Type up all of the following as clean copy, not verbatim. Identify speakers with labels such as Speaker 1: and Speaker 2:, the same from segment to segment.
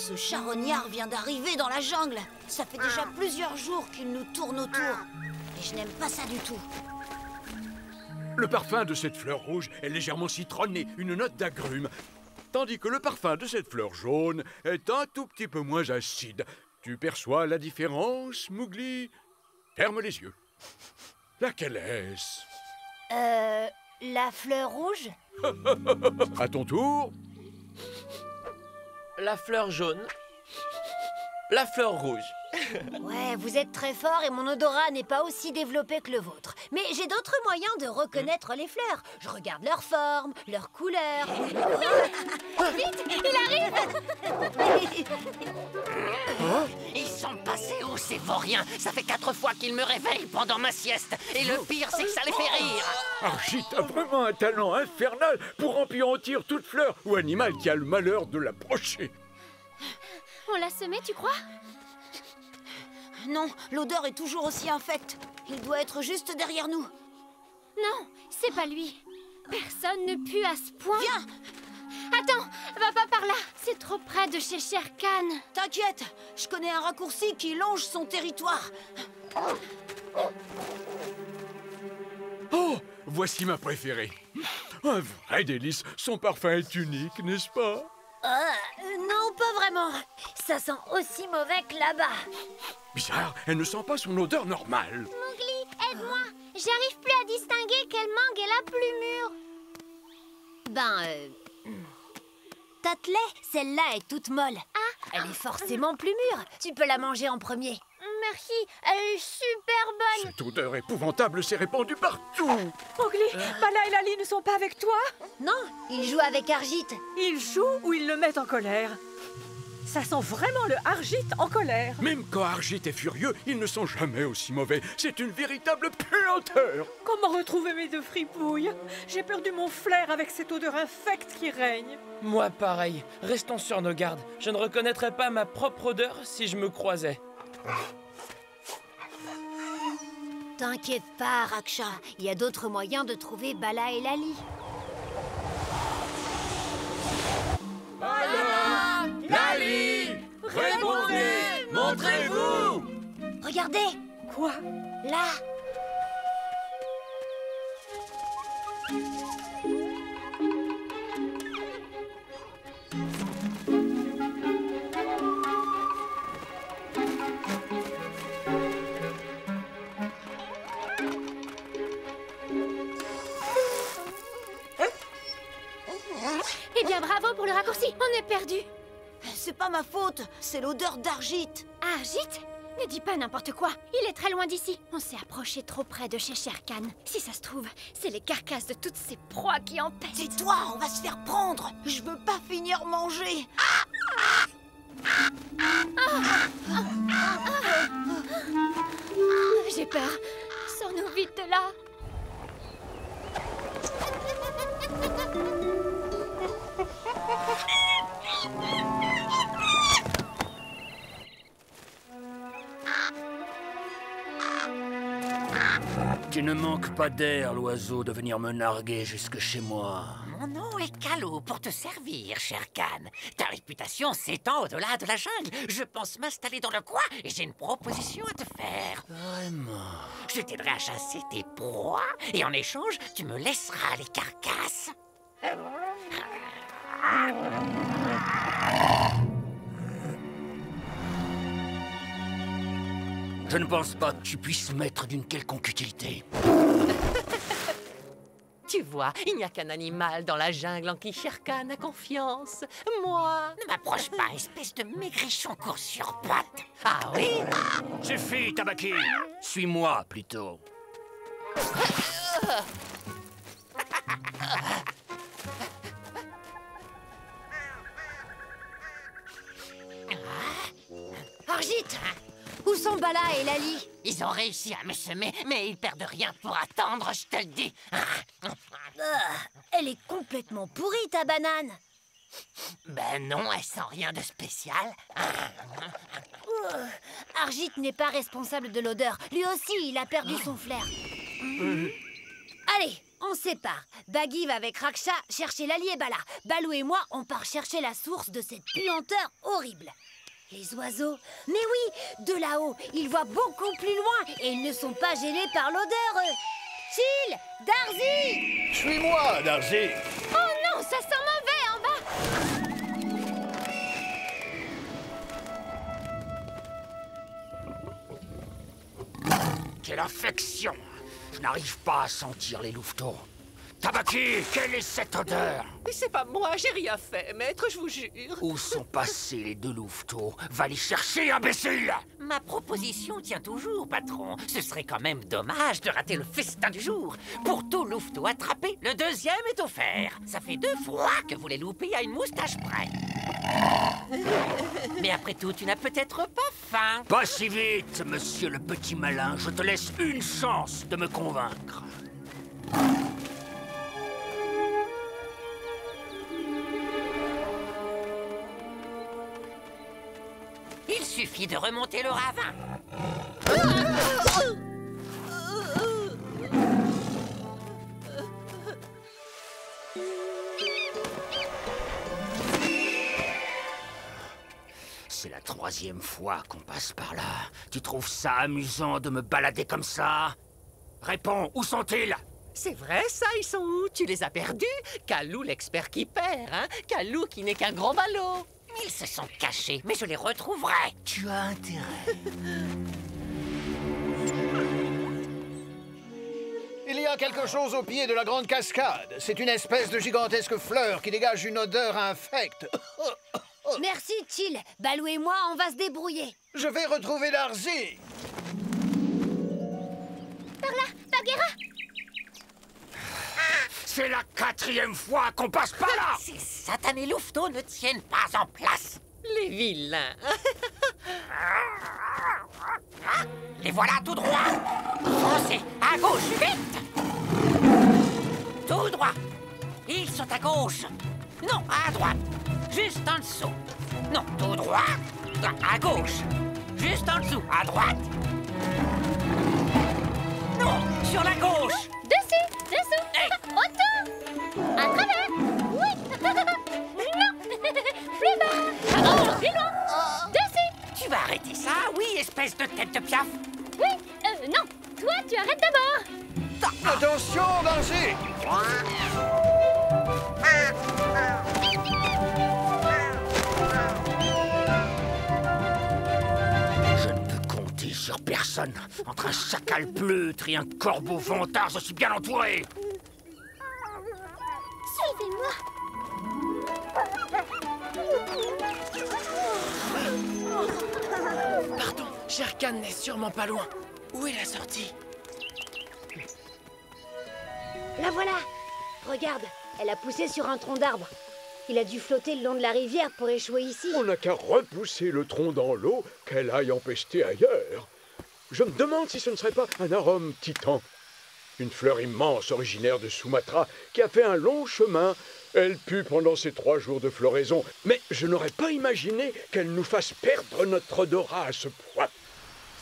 Speaker 1: Ce charognard vient d'arriver dans la jungle. Ça fait déjà plusieurs jours qu'il nous tourne autour. Et je n'aime pas ça du tout.
Speaker 2: Le parfum de cette fleur rouge est légèrement citronné, une note d'agrumes. Tandis que le parfum de cette fleur jaune est un tout petit peu moins acide. Tu perçois la différence, Mowgli? Ferme les yeux. Laquelle est-ce?
Speaker 1: La fleur rouge?
Speaker 2: À ton tour.
Speaker 3: La fleur jaune. La fleur rouge.
Speaker 1: Ouais, vous êtes très fort et mon odorat n'est pas aussi développé que le vôtre. Mais j'ai d'autres moyens de reconnaître les fleurs. Je regarde leur forme, leur couleur. Vite, il arrive!
Speaker 4: Ils sont passés où, ces vauriens? Ça fait 4 fois qu'ils me réveillent pendant ma sieste. Et le pire, c'est que ça les fait rire.
Speaker 2: Argit a vraiment un talent infernal pour empuantir toute fleur ou animal qui a le malheur de l'approcher.
Speaker 5: On l'a semé, tu crois?
Speaker 1: Non, l'odeur est toujours aussi infecte. Il doit être juste derrière nous.
Speaker 5: Non, c'est pas lui. Personne ne pue à ce point.
Speaker 1: Viens!
Speaker 5: Attends, va pas par là. C'est trop près de chez Shere Khan.
Speaker 1: T'inquiète, je connais un raccourci qui longe son territoire.
Speaker 2: Oh, voici ma préférée. Un vrai délice. Son parfum est unique, n'est-ce pas?
Speaker 1: Non, pas vraiment. Ça sent aussi mauvais que là-bas.
Speaker 2: Bizarre, elle ne sent pas son odeur normale.
Speaker 5: Mowgli, aide-moi. J'arrive plus à distinguer quelle mangue est la plus mûre.
Speaker 1: Tatelet, celle-là est toute molle.
Speaker 5: Ah.
Speaker 1: Elle est forcément plus mûre. Tu peux la manger en premier.
Speaker 5: Merci, elle est super bonne.
Speaker 2: Cette odeur épouvantable s'est répandue partout.
Speaker 6: Mowgli, Bala et Lali ne sont pas avec toi?
Speaker 1: Non, il joue avec Argit.
Speaker 6: Ils jouent ou ils le mettent en colère? Ça sent vraiment le Argit en colère.
Speaker 2: Même quand Argit est furieux, ils ne sont jamais aussi mauvais. C'est une véritable puanteur.
Speaker 6: Comment retrouver mes 2 fripouilles? J'ai perdu mon flair avec cette odeur infecte qui règne.
Speaker 3: Moi, pareil. Restons sur nos gardes. Je ne reconnaîtrais pas ma propre odeur si je me croisais.
Speaker 1: T'inquiète pas, Raksha. Il y a d'autres moyens de trouver Bala et Lali.
Speaker 2: Bala! Lali! Répondez! Montrez-vous!
Speaker 1: Regardez,
Speaker 6: Quoi?
Speaker 1: là.
Speaker 5: Eh bien, bravo pour le raccourci. On est perdu.
Speaker 1: C'est pas ma faute, c'est l'odeur d'Argit.
Speaker 5: Argit? Ne dis pas n'importe quoi. Il est très loin d'ici. On s'est approché trop près de chez Shere Khan. Si ça se trouve, c'est les carcasses de toutes ces proies qui empêchent.
Speaker 1: Tais-toi, on va se faire prendre. Je veux pas finir manger.
Speaker 5: J'ai peur. Sors-nous vite de là.
Speaker 7: Tu ne manques pas d'air, l'oiseau, de venir me narguer jusque chez moi.
Speaker 4: Mon nom est Kalo pour te servir, Shere Khan. Ta réputation s'étend au-delà de la jungle. Je pense m'installer dans le coin et j'ai une proposition à te faire.
Speaker 7: Vraiment?
Speaker 4: Je t'aiderai à chasser tes proies et en échange, tu me laisseras les carcasses.
Speaker 7: Je ne pense pas que tu puisses m'être d'une quelconque utilité.
Speaker 4: Tu vois, il n'y a qu'un animal dans la jungle en qui Shere Khan a confiance. Moi... Ne m'approche pas, espèce de maigrichon court sur pattes. Ah oui?
Speaker 7: Suffit, Tabaki! Suis-moi, plutôt.
Speaker 1: Argit! Où sont Bala et Lali?
Speaker 4: Ils ont réussi à me semer, mais ils perdent rien pour attendre, je te le dis.
Speaker 1: Elle est complètement pourrie, ta banane.
Speaker 4: Ben non, elle sent rien de spécial.
Speaker 1: Argit n'est pas responsable de l'odeur. Lui aussi, il a perdu son flair. Allez, on se sépare. Baggy va avec Raksha chercher l'Aliébala. Balou et moi, on part chercher la source de cette puanteur horrible. Les oiseaux, mais oui, de là-haut, ils voient beaucoup plus loin et ils ne sont pas gênés par l'odeur. Chill, Darzy!
Speaker 7: Suis-moi, Darzy.
Speaker 5: Oh non, ça sent mauvais en bas.
Speaker 7: Quelle infection! Je n'arrive pas à sentir les louveteaux. Tabaki, quelle est cette odeur?
Speaker 4: C'est pas moi, j'ai rien fait, maître, je vous jure.
Speaker 7: Où sont passés les deux louveteaux? Va les chercher, imbécile!
Speaker 4: Ma proposition tient toujours, patron. Ce serait quand même dommage de rater le festin du jour. Pour tout louveteau attrapé, le deuxième est offert. Ça fait 2 fois que vous les loupez à une moustache près. Mais après tout, tu n'as peut-être pas faim.
Speaker 7: Pas si vite, monsieur le petit malin. Je te laisse une chance de me convaincre.
Speaker 4: Il suffit de remonter le ravin.
Speaker 7: C'est la 3e fois qu'on passe par là. Tu trouves ça amusant de me balader comme ça? Réponds, où sont-ils?
Speaker 4: C'est vrai, ça, ils sont où? Tu les as perdus? Kalou, l'expert qui perd, hein? Kalou qui n'est qu'un gros ballot. Ils se sont cachés, mais je les retrouverai.
Speaker 7: Tu as intérêt.
Speaker 8: Il y a quelque chose au pied de la grande cascade. C'est une espèce de gigantesque fleur qui dégage une odeur infecte.
Speaker 1: Merci, Chill. Balou et moi, on va se débrouiller.
Speaker 8: Je vais retrouver Darzy.
Speaker 5: Par là, Bagheera.
Speaker 7: C'est la 4e fois qu'on passe par là!
Speaker 4: Ces satanés louveteaux ne tiennent pas en place. Les vilains.
Speaker 7: Les voilà tout droit!
Speaker 4: Foncez, à gauche, vite! Tout droit. Ils sont à gauche. Non, à droite. Juste en dessous. Non, tout droit. À gauche. Juste en dessous. À droite. Non, sur la gauche.
Speaker 5: Dessus, dessous,
Speaker 4: Hey.
Speaker 5: autour, à travers. Oui. Non. Plus bas. Oh, plus loin. Dessus.
Speaker 4: Tu vas arrêter ça, oui, espèce de tête de piaf.
Speaker 5: Oui. Non. Toi, tu arrêtes d'abord.
Speaker 8: Attention, Darzy.
Speaker 7: Je ne peux compter sur personne. Entre un chacal pleutre et un corbeau vantard, je suis bien entouré.
Speaker 5: Suivez-moi.
Speaker 3: Pardon, Shere Khan n'est sûrement pas loin. Où est la sortie?
Speaker 1: La voilà. Regarde, elle a poussé sur un tronc d'arbre. Il a dû flotter le long de la rivière pour échouer ici.
Speaker 2: On n'a qu'à repousser le tronc dans l'eau, qu'elle aille empester ailleurs. Je me demande si ce ne serait pas un arôme titan. Une fleur immense originaire de Sumatra qui a fait un long chemin. Elle pue pendant ces 3 jours de floraison, mais je n'aurais pas imaginé qu'elle nous fasse perdre notre odorat à ce point.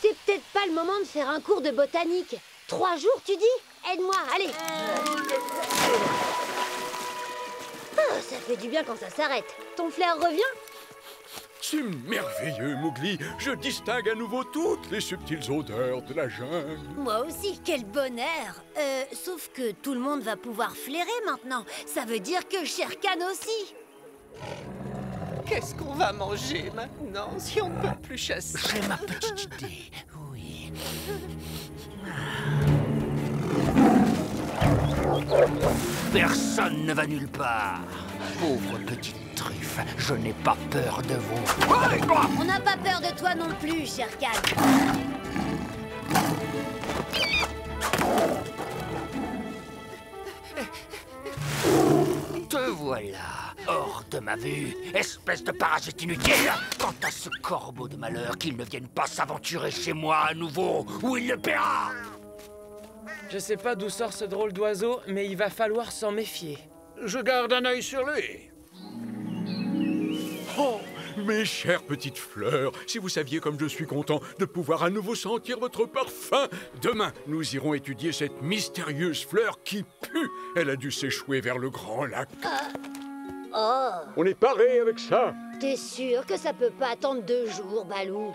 Speaker 1: C'est peut-être pas le moment de faire un cours de botanique. 3 jours, tu dis? Aide-moi, allez. Ah, ça fait du bien quand ça s'arrête. Ton flair revient?
Speaker 2: C'est merveilleux, Mowgli. Je distingue à nouveau toutes les subtiles odeurs de la jungle.
Speaker 1: Moi aussi, quel bonheur. Sauf que tout le monde va pouvoir flairer maintenant. Ça veut dire que Shere Khan aussi.
Speaker 4: Qu'est-ce qu'on va manger maintenant si on ne peut plus chasser?
Speaker 7: J'ai ma petite idée, oui. Personne ne va nulle part. Pauvre petite truffe, je n'ai pas peur de vous.
Speaker 1: On n'a pas peur de toi non plus, Shere Khan.
Speaker 7: Te voilà, hors de ma vue, espèce de parasite inutile. Quant à ce corbeau de malheur, qu'il ne vienne pas s'aventurer chez moi à nouveau, ou il le paiera.
Speaker 3: Je sais pas d'où sort ce drôle d'oiseau, mais il va falloir s'en méfier.
Speaker 8: Je garde un œil sur lui.
Speaker 2: Oh, Mes chères petites fleurs, si vous saviez comme je suis content de pouvoir à nouveau sentir votre parfum. Demain, nous irons étudier cette mystérieuse fleur qui pue. Elle a dû s'échouer vers le grand lac.
Speaker 1: Oh,
Speaker 2: On est paré avec ça.
Speaker 1: t'es sûr que ça peut pas attendre 2 jours, Balou?